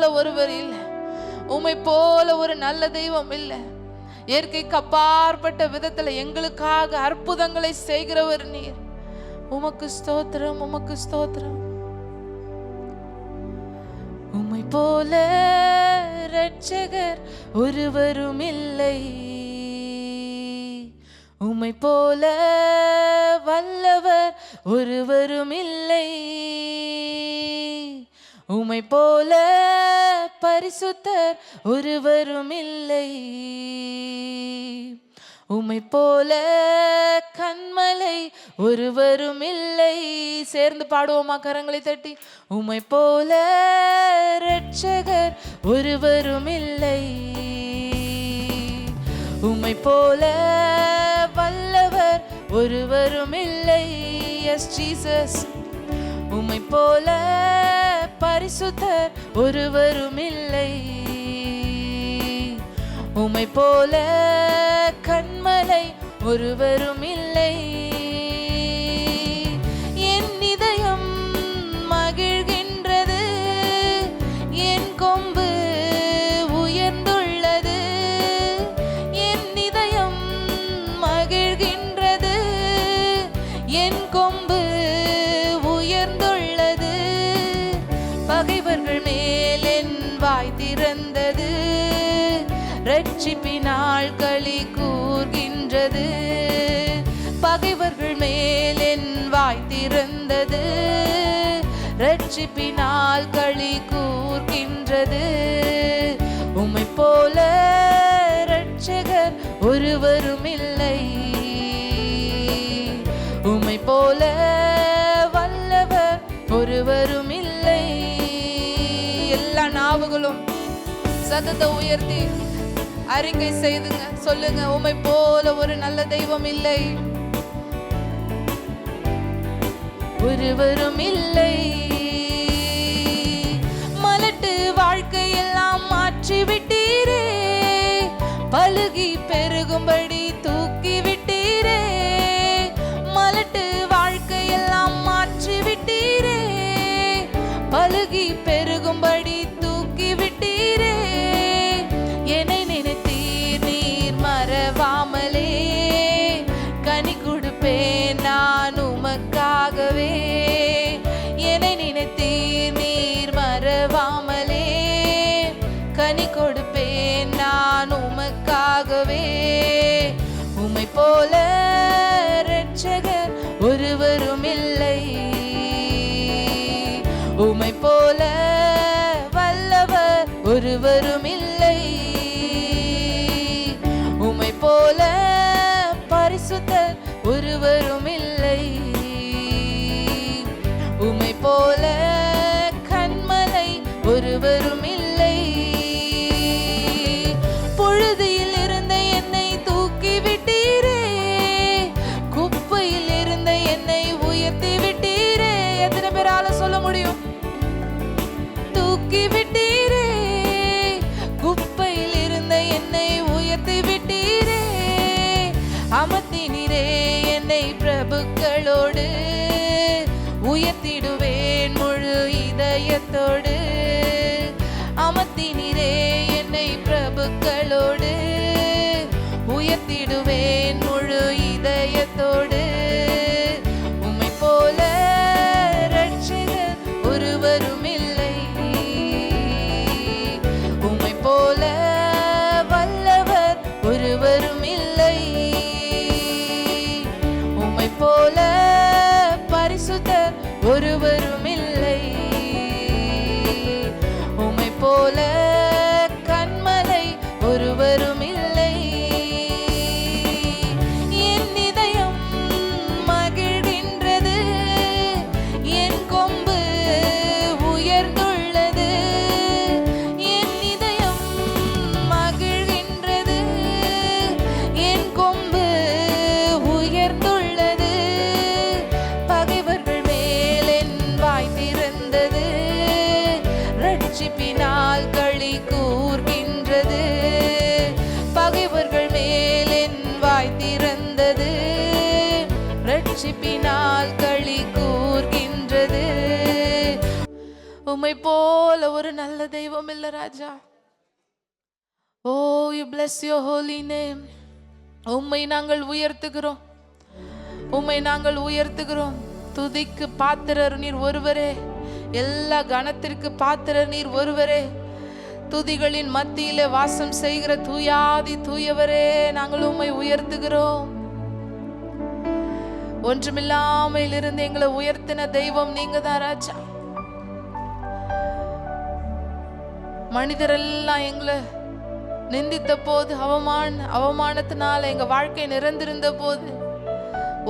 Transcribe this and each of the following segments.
போல ஒருவர் இல்லை, உம்மை போல ஒரு நல்ல தெய்வம் இல்லை. இயற்கைக்கு அப்பாற்பட்ட விதத்துல எங்களுக்காக அற்புதங்களை செய்கிறவர் நீர். உமக்கு ஸ்தோத்திரம், உமக்கு ஸ்தோத்திரம். உம்மை போல இரட்சகர் ஒருவரும் இல்லை, உம்மை போல வல்லவர் ஒருவரும் இல்லை, உம்மை போல பரிசுத்தர் ஒருவரும் இல்லை, உம்மை போல கன்மலை ஒருவரும் இல்லை. சேர்ந்து பாடுவோமா கரங்களை தட்டி? உம்மை போல இரட்சகர் ஒருவரும் இல்லை, உம்மை போல வல்லவர் ஒருவரும் இல்லை. S Jesus. உம்மை போல பரிசுத்தர் ஒருவரும் இல்லை, உம்மை போல கன்மலை ஒருவரும் இல்லை. என் இதயம் மகிழ்கின்றது, என் கொம்பு உயர்ந்துள்ளது, என் இதயம் மகிழ்கின்றது, என் கொம்பு உயர்ந்துள்ளது. பகைவர்கள் மேல் என் வாய் திறந்தது, ரட்சிப்பினால் களி கூர்கின்றது. பகைவர்கள் மேல் என் வாய் திறந்தது, ரட்சிப்பினால் களி கூர்கின்றது. உம்மை போல இரட்சகர் ஒருவரும் இல்லை, உம்மை போல வல்லவர் ஒருவரும் இல்லை. எல்லா நாவுகளும் சத்தத்தை உயர்த்தி அறிக்கை செய்துங்க, சொல்லுங்க, உம்மை போல ஒரு நல்ல தெய்வம் இல்லை, ஒருவரும் இல்லை. மலட்டு வாழ்க்கையெல்லாம் மாற்றி விட்டீரே, பலுகி பெருகும்படி தூக்கி விட்டீரே. மலட்டு வாழ்க்கையெல்லாம் மாற்றி விட்டீரே, பலுகி பெருகும்படி தூக்கி விட்டீரே. என்னை நினைத்தீர் நீர் மறவாமலே, கனி கொடுப்பேன் நான் உமக்காகவே. என்னை நினைத்தீர் நீர் மறவாமலே, கனி கொடுப்பேன் நான் உமக்காகவே. உம்மை போல இரட்சகர் ஒருவரும் இல்லை, உம்மை போல வல்லவர் ஒருவரும் இல்லை, உம்மை போல பரிசுத்தர் ஒருவரும் இல்லை, உம்மை போல கன்மலை ஒருவரும் இல்லை. பொழுதில் இருந்த என்னை தூக்கி விட்டீரே, குப்பையில் இருந்த என்னை உயர்த்தி விட்டீரே. எத்தனை பேரால சொல்ல முடியும்? தூக்கி விட்டீரே, குப்பையில் இருந்த என்னை உயர்த்தி விட்டீரே. அமர்த்தினீரே என்னை பிரபுக்களோடு, உயர்த்திடுவேன் முழு இதயத்தோடு. அமர்த்தினீரே என்னை பிரபுக்களோடு, உயர்த்திடுவேன் முழு இதயத்தோடு. உம்மை போல இரட்சகர் ஒருவரும் இல்லை, உம்மை போல வல்லவர் ஒருவரும் இல்லை, உம்மை போல பரிசுத்தர் ஒருவரும் இல்லை, உம்மை போல கன்மலை ஒருவரும் இல்லை. என் இதயம் மகிழ்கின்றது, என் கொம்பு உயர்ந்துள்ளது, என் இதயம் மகிழ்கின்றது, என் கொம்பு உயர்ந்துள்ளது. பகைவர்கள் மேல் என் வாய் திறந்தது, ரட்சிப்பினால் களி கூர்கின்றது. பகைவர்கள் மேல் என் வாய் திறந்தது, ரட்சிப்பினால் களி கூர்கின்றது. உம்மை உம்மை போல ஒரு நல்ல தெய்வம் இல்ல ராஜா. ஓ, you bless your holy name. உம்மை நாங்கள் உயர்த்துகிறோம், உம்மை நாங்கள் உயர்த்துகிறோம். துதிக்கு பாத்திரர் நீர் ஒருவரே, எல்லா கணத்திற்கு பாத்திரர் நீர் ஒருவரே. துதிகளின் மத்தியிலே வாசம் செய்கிற தூயாதி தூயவரே, நாங்கள் உம்மை உயர்த்துகிறோம். ஒன்றுமில்லாமல் இருந்து எங்களை உயர்த்தின தெய்வம் நீங்க தான் ராஜா. மனிதரெல்லாம் எங்களை நிந்தித்த போது, அவமானத்தினால எங்க வாழ்க்கை நிறைந்திருந்த போது,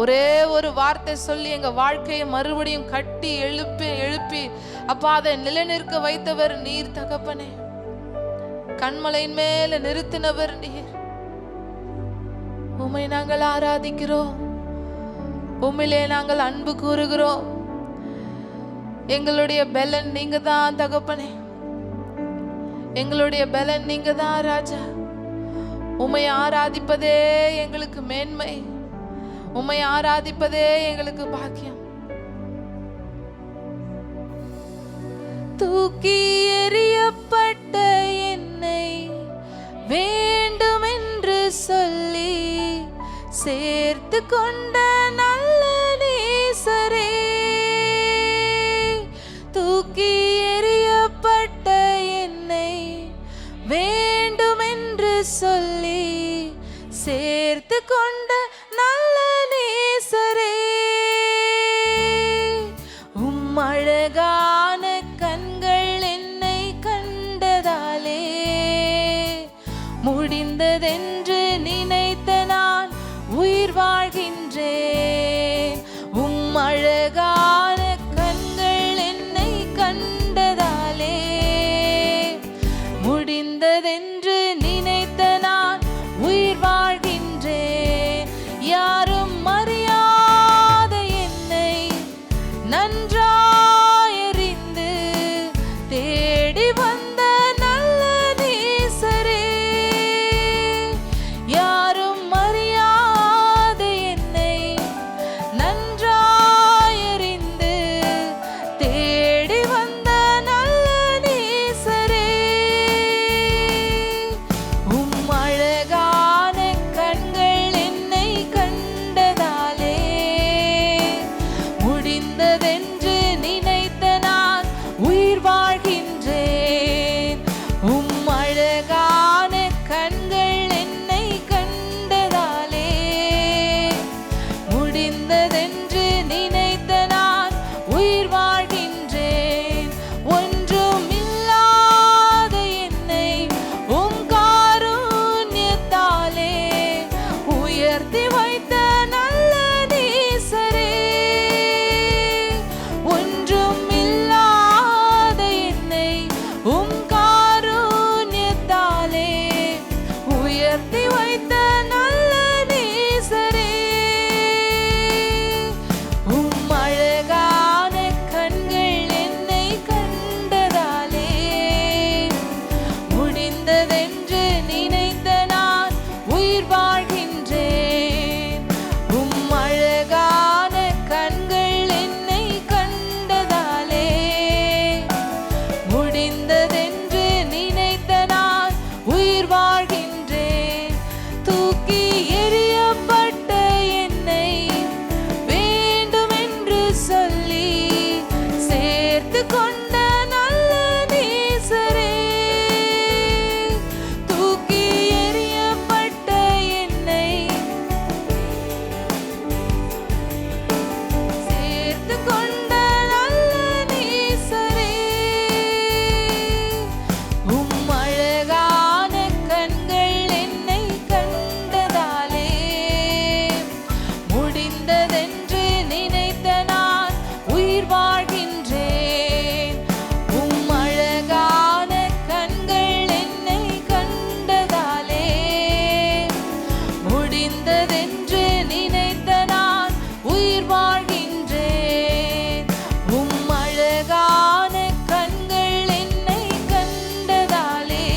ஒரே ஒரு வார்த்தை சொல்லி எங்க வாழ்க்கையை மறுபடியும் கட்டி எழுப்பி அப்பா அதை நிலைநிற்க வைத்தவர் நீர் தகப்பனே. கண்மலையின் மேல நிறுத்தினவர் நீர். உம்மை நாங்கள் ஆராதிக்கிறோம், உம்மிலே நாங்கள் அன்பு கூறுகிறோம். எங்களுடைய பலன் நீங்க தான் தகப்பனே, எங்களுடைய பலன் நீங்க தான் ராஜா. உம்மை ஆராதிப்பதே எங்களுக்கு மேன்மை, உம்மை ஆராதிப்பதே எங்களுக்கு பாக்கியம். தூக்கி எறியப்பட்ட என்னை வேண்டும் என்று சொல்லி சேர்த்து கொண்ட நல்ல நேசரே, தூக்கி எறியப்பட்ட என்னை வேண்டும் என்று சொல்லி சேர்த்து கொண்ட நல்ல நேசரே, அழகான கண்கள் என்னை கண்டதாலே முடிந்ததென்று நினைத்த நான் உயிர் வாழ்கின்றேன். அழகான கண்கள் என்னை கண்டதாலே முடிந்ததென்று நினைத்த நான் உயிர் வாழ்கின்றேன். யாரும் அறியாத என்னை நன்றாயறிந்து தேடி வந்த நல்ல நேசரே, யாரும் அறியாத என்னை நன்றாயறிந்து தேடி வந்த நல்ல நேசரே, அழகான கண்கள் என்னை கண்டதாலே முடிந்ததென்று நினைத்த நான் உயிர் வாழ்கின்றேன். அழகான கண்கள் என்னை கண்டதாலே முடிந்ததென்று நினைத்த நான் உயிர் வாழ்கின்றேன். ஒன்றுமில்லாத என்னை காருண்யத்தாலே உயர்த்தி வைத்த நல்ல நேசரே, ஒன்றுமில்லாத என்னை காருண்யத்தாலே உயர்த்தி வைத்த நல்ல நேசரே, அழகான கண்கள் என்னை கண்டதாலே முடிந்ததென்று நினைத்த நான் உயிர் வாழ்கின்றேன். அழகான கண்கள் என்னை கண்டதாலே முடிந்ததென்று நினைத்த நான் உயிர் வாழ்கின்றேன். தூக்கி எறியப்பட்ட என்னை வேண்டும் என்று சொல்லி சேர்த்து கொண்ட நல்ல நேசரே, தூக்கி எறியப்பட்ட என்னை சேர்த்து கொண்ட நல்ல நேசரே, அழகான கண்கள் என்னை கண்டதாலே முடிந்ததென்று நினைத்த நான் உயிர் வாழ்கின்றேன். அழகான கண்கள் என்னை கண்டதாலே முடிந்ததென்று நினைத்த நான் உயிர் வாழ்கின்றேன். அழகான கண்கள் என்னை கண்டதாலே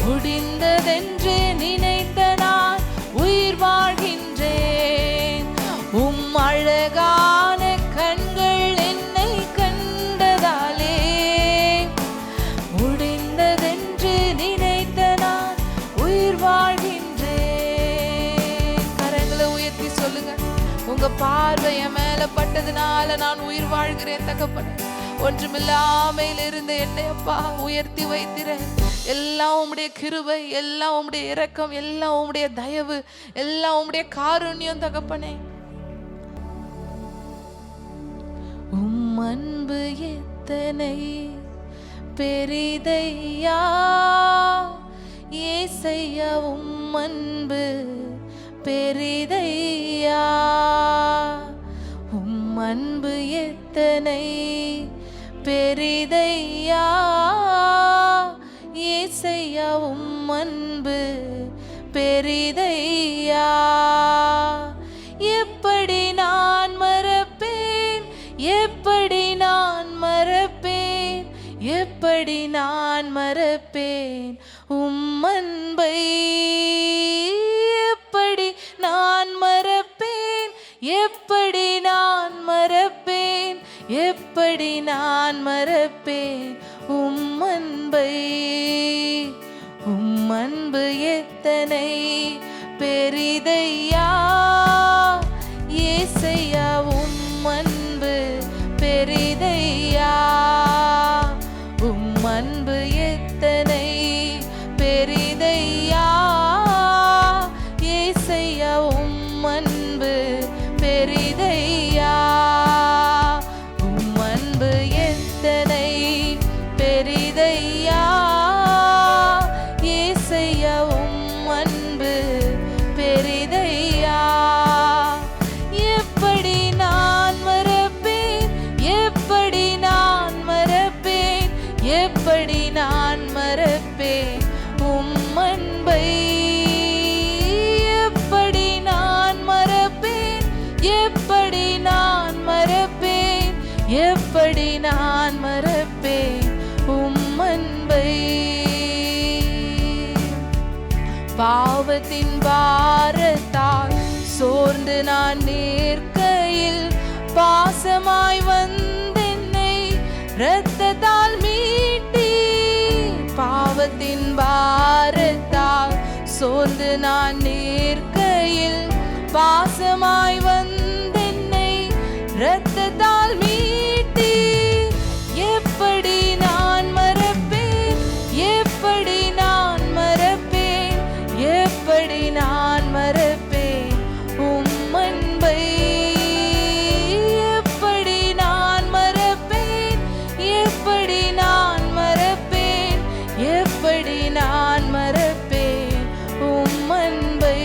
முடிந்ததென்று நினைத்த நான் உயிர் வாழ்கின்றேன். அழகான கண்கள் என்னை கண்டதாலே வாழ்கின்றேன். கரங்களை உயர்த்தி சொல்லுங்க, உங்க பார்வை என் மேல பட்டதுனால நான் உயிர் வாழ்கிறேன் தகப்பனே. ஒன்றுமில்லாமையில் இருந்த என்னை அப்பா உயர்த்தி வைத்திறேன். எல்லாம் உம்முடைய கிருபை, எல்லாம் உம்முடைய இரக்கம், எல்லாம் உம்முடைய தயவு, எல்லாம் உம்முடைய காருண்யம் தகப்பனே. உம் அன்பு எத்தனை பெரிதையா ஏசையா, உம் அன்பு பெரிதையா. உம் அன்பு எத்தனை பெரிதையா ஏசையா, உம் அன்பு பெரிதையா. எப்படி நான் மறப்பேன், எப்படி நான் மறப்பேன், எப்படி நான் மறப்பேன் உம் அன்பை. எப்படி நான் மறப்பேன், எப்படி நான் மறப்பேன், எப்படி நான் மறப்பேன் உம் அன்பை. உம் அன்பு எத்தனை பெரிதையா ஏசையா, உம் அன்பு பெரிதையா. உம் அன்பு எத்தனை பெரிதையா ஏசையா, உம் அன்பு பெரிதையா. உம் அன்பு எத்தனை பெரிதையா ஏசையா, உம் அன்பு பெரிதையா. எப்படி நான் மறப்பேன், எப்படி நான் மறப்பேன், எப்படி நான் மறப்பேன் உம் அன்பை. எப்படி நான் மறப்பேன், எப்படி நான் மறப்பேன், எப்படி நான் மறப்பேன் உம் அன்பை. பாவத்தின் பாரத்தால் சோர்ந்து நான் நிற்கையில் பாசமாய் வந்தென்னை இரத்தத்தால் மீட்டி. பாவத்தின் பாரத்தால் சோர்ந்து நான் நிற்கையில் பாசமாய் வந்தென்னை இரத்தத்தால் மீட்டி. எப்படி நான் மறப்பேன், எப்படி நான் மறப்பேன், எப்படி நான் மறப்பேன் உம் அன்பை. எப்படி நான் மறப்பேன், எப்படி நான் மறப்பேன், எப்படி நான் மறப்பேன் உம் அன்பை.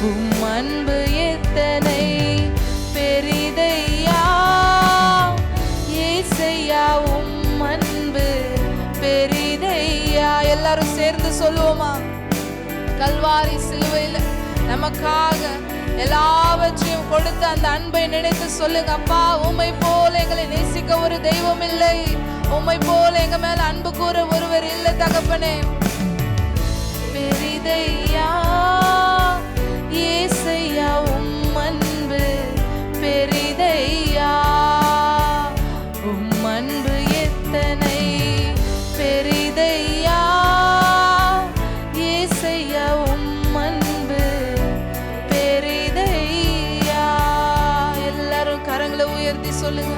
உம் அன்பு எத்தனை பெரிதையா ஏசையா, உம் அன்பு பெரிதையா. எல்லாரும் சேர்ந்து சொல்லுவோமா? கல்வாரி சிலுவையில் நமக்காக எல்லாவற்றையும் கொடுத்த அந்த அன்பை நினைத்து சொல்லுங்க. அப்பா, உம்மை போல எங்களை நேசிக்க ஒரு தெய்வம் இல்லை, உம்மை போல எங்க மேல அன்பு கூற ஒருவர் இல்லை தகப்பனே. பெரிதையா ஏசையா, உம் அன்பு பெரிதையா. உம் அன்பு எத்தனை பெரிதையா ஏசையா, உம் அன்பு பெரிதையா. எல்லாரும் கரங்களை உயர்த்தி சொல்லுங்க.